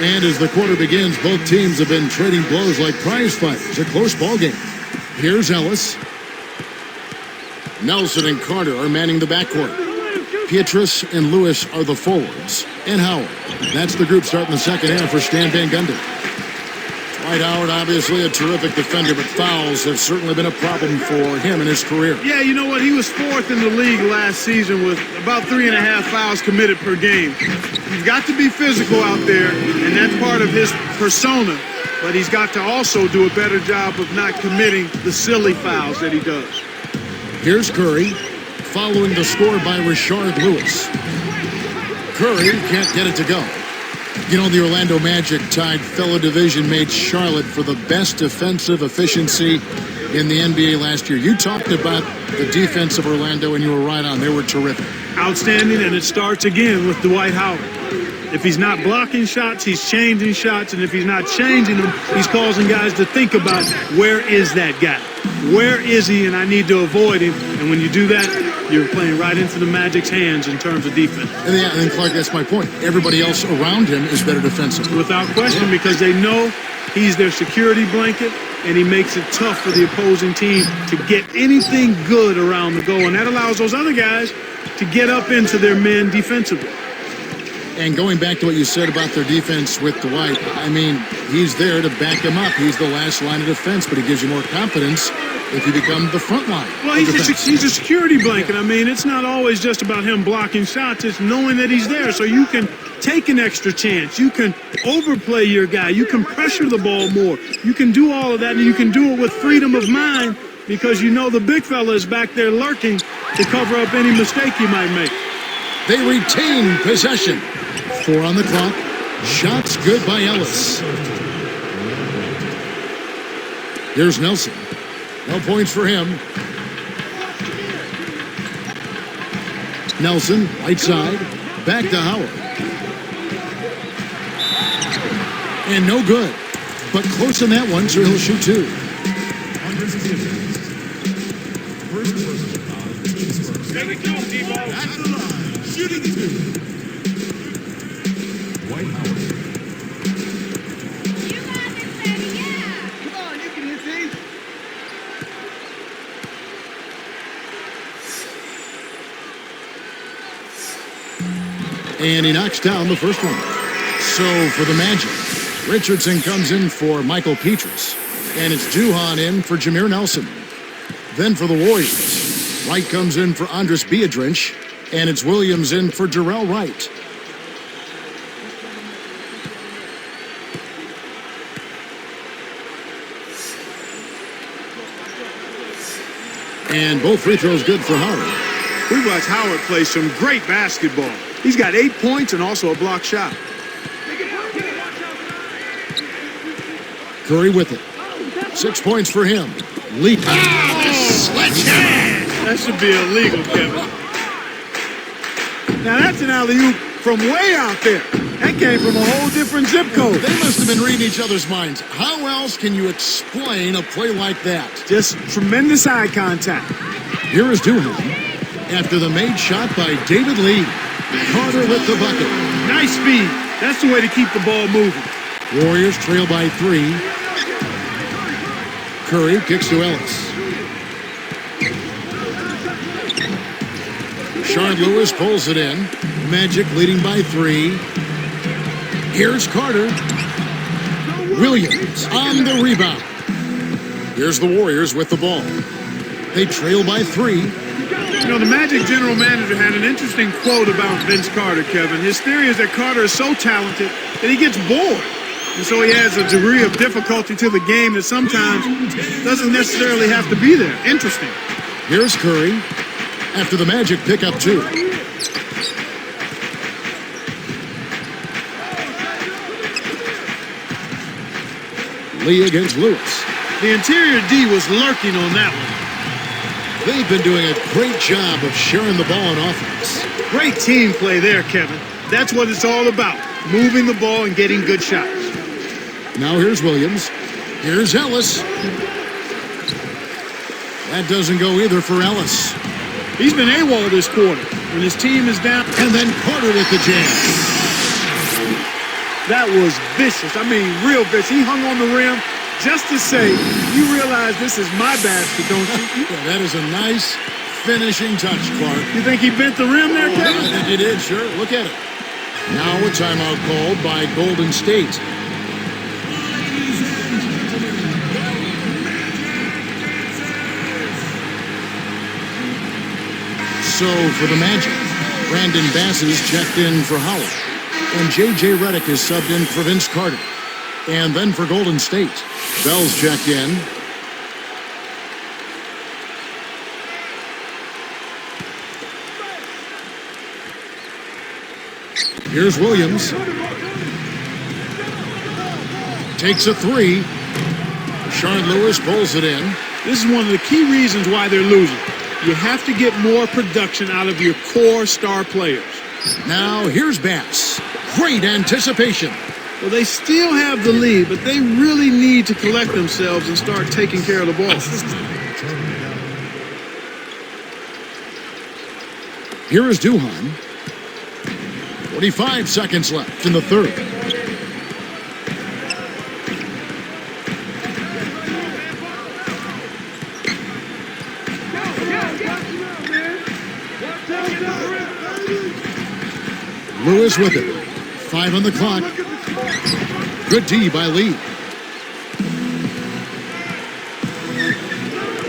And as the quarter begins, both teams have been trading blows like prize fighters. A close ball game. Here's Ellis. Nelson and Carter are manning the backcourt. Pietrus and Lewis are the forwards. And Howard. That's the group starting the second half for Stan Van Gundy. Dwight Howard, obviously a terrific defender, but fouls have certainly been a problem for him in his career. Yeah, you know what? He was fourth in the league last season with about 3.5 fouls committed per game. You've got to be physical out there, and that's part of his persona. But he's got to also do a better job of not committing the silly fouls that he does. Here's Curry, following the score by Rashard Lewis. Curry can't get it to go. You know, the Orlando Magic tied fellow division mate Charlotte for the best defensive efficiency in the NBA last year. You talked about the defense of Orlando, and you were right on. They were terrific. Outstanding, and it starts again with Dwight Howard. If he's not blocking shots, he's changing shots, and if he's not changing them, he's causing guys to think about, where is that guy? Where is he, and I need to avoid him. And when you do that, you're playing right into the Magic's hands in terms of defense. And Clark, that's my point. Everybody else around him is better defensively. Without question, because they know he's their security blanket, and he makes it tough for the opposing team to get anything good around the goal. And that allows those other guys to get up into their men defensively. And going back to what you said about their defense with Dwight, I mean, he's there to back him up. He's the last line of defense, but he gives you more confidence if you become the front line. Well, he's a security blanket. I mean, it's not always just about him blocking shots. It's knowing that he's there so you can take an extra chance. You can overplay your guy. You can pressure the ball more. You can do all of that, and you can do it with freedom of mind because you know the big fella is back there lurking to cover up any mistake he might make. They retain possession. 4 on the clock. Shots good by Ellis. Here's Nelson. No points for him. Nelson, right side. Back to Howard. And no good. But close on that one, so he'll shoot 2. Shooting 2. Dwight Howard. Come on, you can hit these. And he knocks down the first one. So for the Magic, Richardson comes in for Michael Pietrus. And it's Duhon in for Jameer Nelson. Then for the Warriors, Wright comes in for Andres Biedrins. And it's Williams in for Jarrell Wright. And both free throws good for Howard. We watched Howard play some great basketball. He's got 8 points and also a block shot. Curry with it. 6 points for him. Lee. Sledgehammer! That should be illegal, Kevin. Now that's an alley-oop from way out there. That came from a whole different zip code. They must have been reading each other's minds. How else can you explain a play like that? Just tremendous eye contact. Here is Duhon. After the made shot by David Lee. Carter with the bucket. Nice speed. That's the way to keep the ball moving. Warriors trail by 3. Curry kicks to Ellis. Rashard Lewis pulls it in. Magic leading by 3. Here's Carter. Williams on the rebound. Here's the Warriors with the ball. They trail by 3. You know, the Magic general manager had an interesting quote about Vince Carter, Kevin. His theory is that Carter is so talented that he gets bored. And so he adds a degree of difficulty to the game that sometimes doesn't necessarily have to be there. Interesting. Here's Curry after the Magic pick up 2. Lee against Lewis. The interior D was lurking on that one. They've been doing a great job of sharing the ball on offense. Great team play there, Kevin. That's what it's all about. Moving the ball and getting good shots. Now here's Williams. Here's Ellis. That doesn't go either for Ellis. He's been AWOL this quarter when his team is down. And then Carter with the jam. That was vicious. I mean, real vicious. He hung on the rim just to say, you realize this is my basket, don't you? Yeah, that is a nice finishing touch, Clark. You think he bent the rim there, I Kevin? think he did, sure. Look at it. Now a timeout called by Golden State. So for the Magic, Brandon Bass is checked in for Howard. And J.J. Redick is subbed in for Vince Carter. And then for Golden State, Bell's checked in. Here's Williams. Takes a three. Rashard Lewis pulls it in. This is one of the key reasons why they're losing. You have to get more production out of your core star players. Now here's Bass. Great anticipation. Well, they still have the lead, but they really need to collect themselves and start taking care of the ball. Here is Duhan. 45 seconds left in the third. Lewis with it. 5 on the clock. Good D by Lee.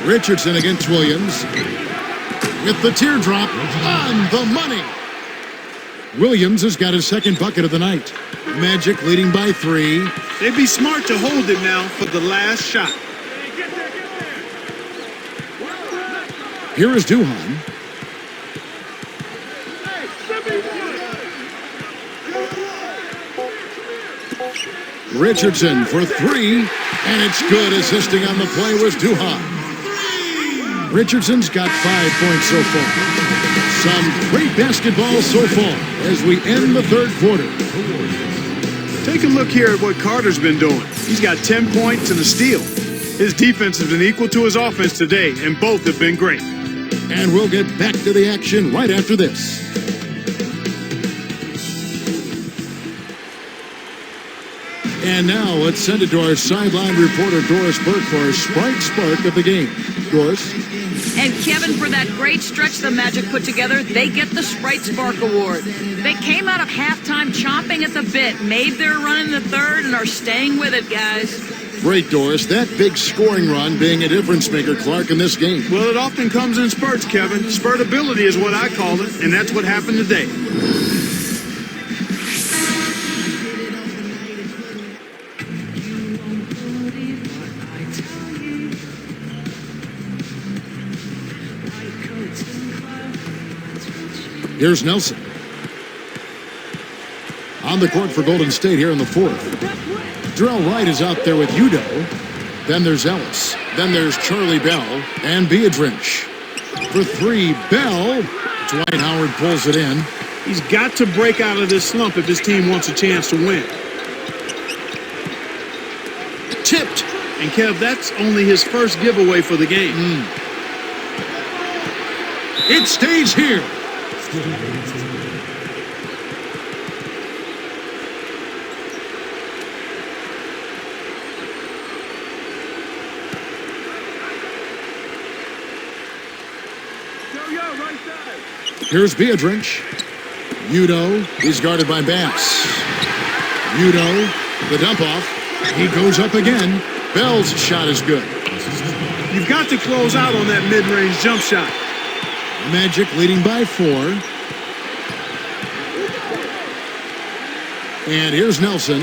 Richardson against Williams. With the teardrop on the money. Williams has got his second bucket of the night. Magic leading by 3. They'd be smart to hold it now for the last shot. Here is Duhan. Richardson for 3, and it's good. Assisting on the play was Duhan. Richardson's got 5 points so far. Some great basketball so far as we end the third quarter. Take a look here at what Carter's been doing. He's got 10 points and a steal. His defense has been equal to his offense today, and both have been great. And we'll get back to the action right after this. And now let's send it to our sideline reporter, Doris Burke, for our Sprite Spark of the game. Doris? And Kevin, for that great stretch the Magic put together, they get the Sprite Spark Award. They came out of halftime chomping at the bit, made their run in the third, and are staying with it, guys. Great, Doris. That big scoring run being a difference maker, Clark, in this game. Well, it often comes in spurts, Kevin. Spurtability is what I call it, and that's what happened today. Here's Nelson. On the court for Golden State here in the fourth. Darrell Wright is out there with Udo. Then there's Ellis. Then there's Charlie Bell and Biedrins. For 3, Bell. Dwight Howard pulls it in. He's got to break out of this slump if his team wants a chance to win. Tipped. And Kev, that's only his first giveaway for the game. It stays here. Here's Biedrins. Udo. He's guarded by Bass. Udo. The dump off. He goes up again. Bell's shot is good. You've got to close out on that mid-range jump shot. Magic leading by 4. And here's Nelson.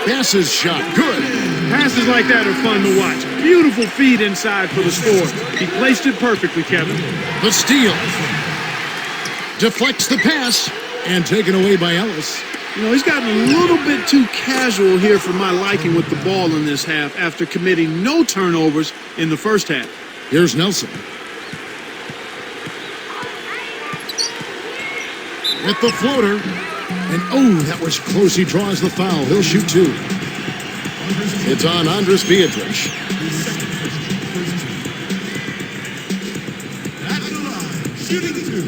Bass's shot. Good. Passes like that are fun to watch. Beautiful feed inside for the score. He placed it perfectly, Kevin. The steal. Deflects the pass. And taken away by Ellis. You know, he's gotten a little bit too casual here for my liking with the ball in this half after committing no turnovers in the first half. Here's Nelson. With the floater. And oh, that was close. He draws the foul. He'll shoot 2. It's on Andres Biedrins. At the line, shooting 2.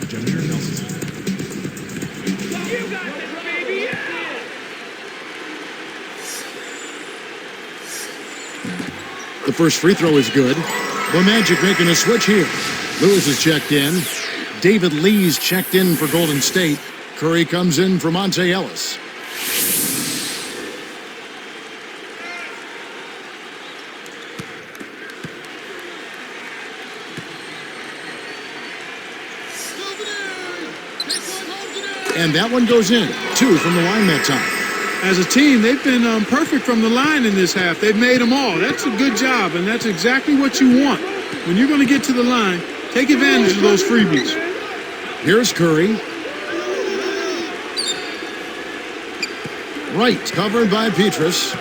Jameer Nelson. The first free throw is good. The Magic making a switch here. Lewis is checked in. David Lee's checked in for Golden State. Curry comes in for Monte Ellis. And that one goes in. 2 from the line that time. As a team, they've been perfect from the line in this half. They've made them all. That's a good job, and that's exactly what you want. When you're going to get to the line, take advantage of those freebies. Here's Curry. Wright covered by Petrus.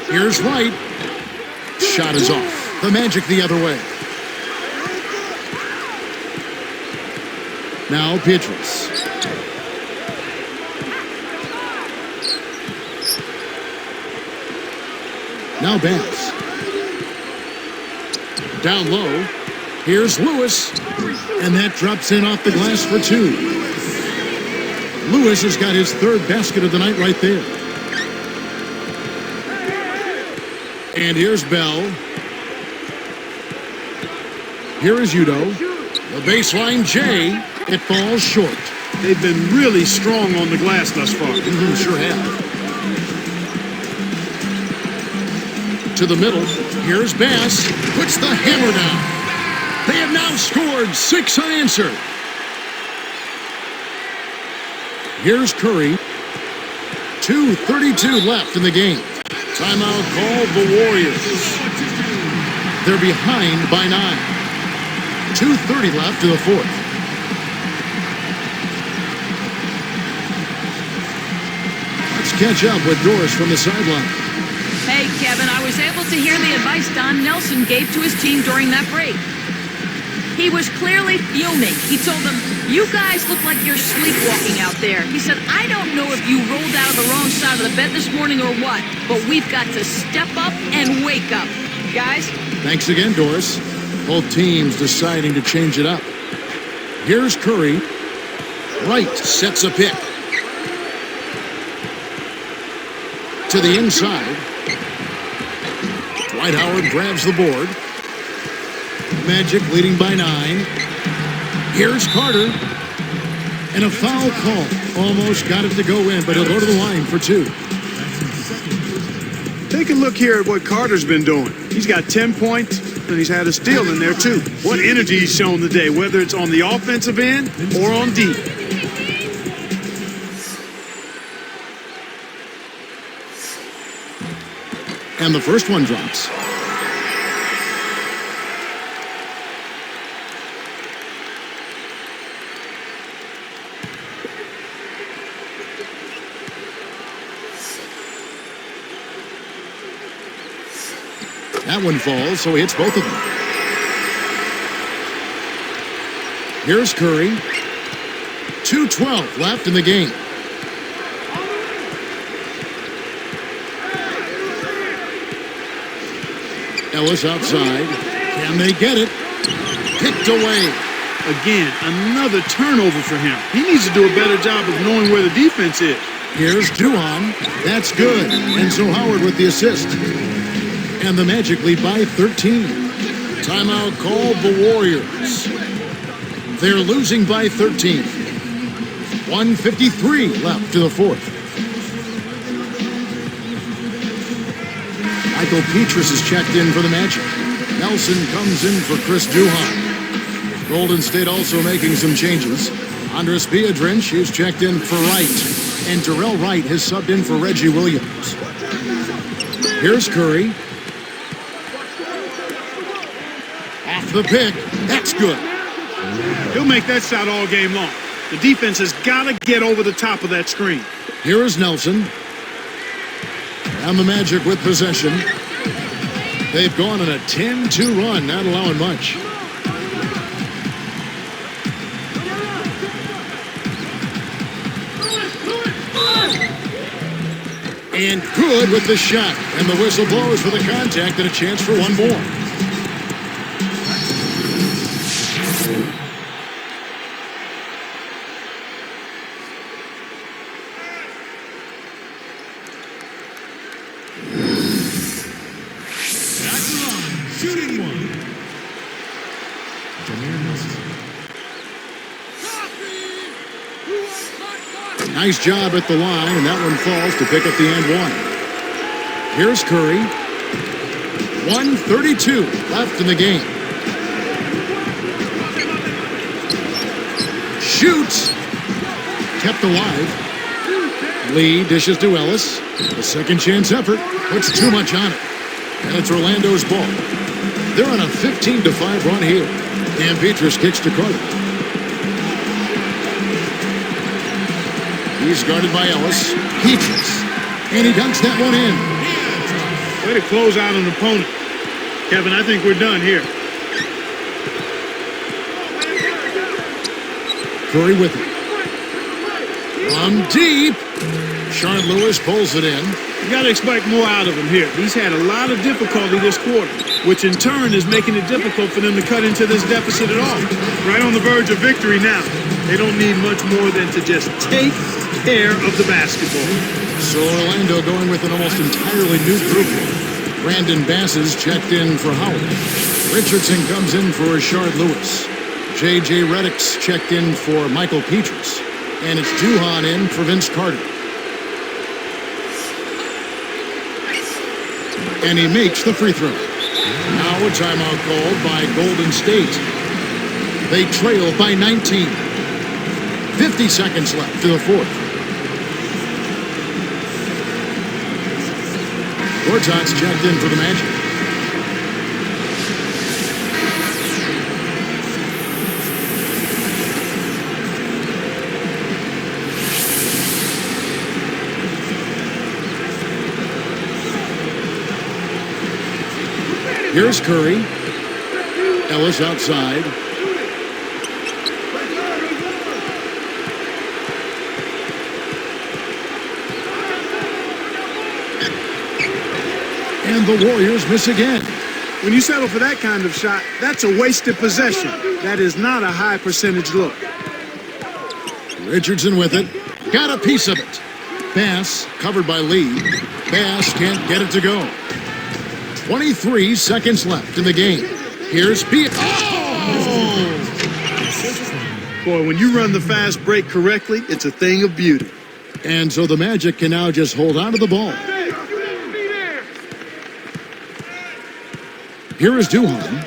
Here's Wright. Shot is off. The Magic the other way. Now Petrus. Now Bass. Down low. Here's Lewis. And that drops in off the glass for 2. Lewis has got his 3rd basket of the night right there. And here's Bell. Here is Udo. The baseline J. It falls short. They've been really strong on the glass thus far. Sure have. To the middle. Here's Bass. Puts the hammer down. They have now scored 6 unanswered. Here's Curry. 2:32 left in the game. Timeout called the Warriors. They're behind by 9. 2:30 left in the 4th. Let's catch up with Doris from the sideline. Hey, Kevin, I was able to hear the advice Don Nelson gave to his team during that break. He was clearly fuming. He told them, you guys look like you're sleepwalking out there. He said, I don't know if you rolled out of the wrong side of the bed this morning or what, but we've got to step up and wake up. Guys? Thanks again, Doris. Both teams deciding to change it up. Here's Curry. Wright sets a pick. To the inside. Dwight Howard grabs the board. Magic leading by 9. Here's Carter. And a foul call. Almost got it to go in, but he'll go to the line for 2. Take a look here at what Carter's been doing. He's got 10 points, and he's had a steal in there, too. What energy he's shown today, whether it's on the offensive end or on deep. And the first one drops. That one falls, so he hits both of them. Here's Curry. 2:12 left in the game. Ellis outside. Can they get it? Picked away. Again, another turnover for him. He needs to do a better job of knowing where the defense is. Here's Duhon. That's good. And so Howard with the assist. And the Magic lead by 13. Timeout called the Warriors. They're losing by 13. 1:53 left to the 4th. Michael Petrus is checked in for the Magic. Nelson comes in for Chris Duhon. Golden State also making some changes. Andres Biedrins is checked in for Wright. And Terrell Wright has subbed in for Reggie Williams. Here's Curry. Off the pick. That's good. He'll make that shot all game long. The defense has got to get over the top of that screen. Here is Nelson. And the Magic with possession. They've gone on a 10-2 run, not allowing much. And good with the shot. And the whistle blows for the contact and a chance for one more. Shooting one. Jameer Nelson. Nice job at the line, and that one falls to pick up the and one. Here's Curry. 1:32 left in the game. Shoots. Kept alive. Lee dishes to Ellis. A second chance effort. Puts too much on it. And it's Orlando's ball. They're on a 15-5 run here. Dan Petrus kicks to Carter. He's guarded by Ellis. Petrus. And he dunks that one in. Way to close out an opponent. Kevin, I think we're done here. Curry with it. From deep. Rashard Lewis pulls it in. You got to expect more out of him here. He's had a lot of difficulty this quarter, which in turn is making it difficult for them to cut into this deficit at all. Right on the verge of victory now. They don't need much more than to just take care of the basketball. So Orlando going with an almost entirely new group. Brandon Bass is checked in for Howard. Richardson comes in for Rashard Lewis. J.J. Redick's checked in for Michael Petrus. And it's Duhon in for Vince Carter. And he makes the free throw. Now a timeout called by Golden State. They trail by 19. 50 seconds left to the fourth. Gortat's checked in for the Magic. Here's Curry. Ellis outside. And the Warriors miss again. When you settle for that kind of shot, that's a wasted possession. That is not a high percentage look. Richardson with it. Got a piece of it. Bass covered by Lee. Bass can't get it to go. 23 seconds left in the game. Here's B. Oh! Boy, when you run the fast break correctly, it's a thing of beauty. And so the Magic can now just hold on to the ball. Here is Duhon.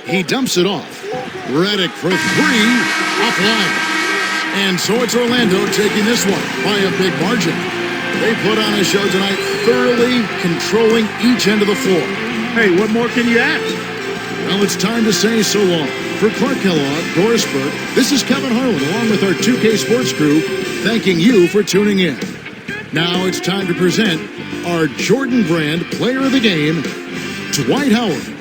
He dumps it off. Redick for three. Offline. And so it's Orlando taking this one by a big margin. They put on a show tonight, thoroughly controlling each end of the floor. Hey, what more can you ask? Well, it's time to say so long. For Clark Kellogg, Doris Burke, this is Kevin Harlan, along with our 2K Sports crew, thanking you for tuning in. Now it's time to present our Jordan Brand Player of the Game, Dwight Howard.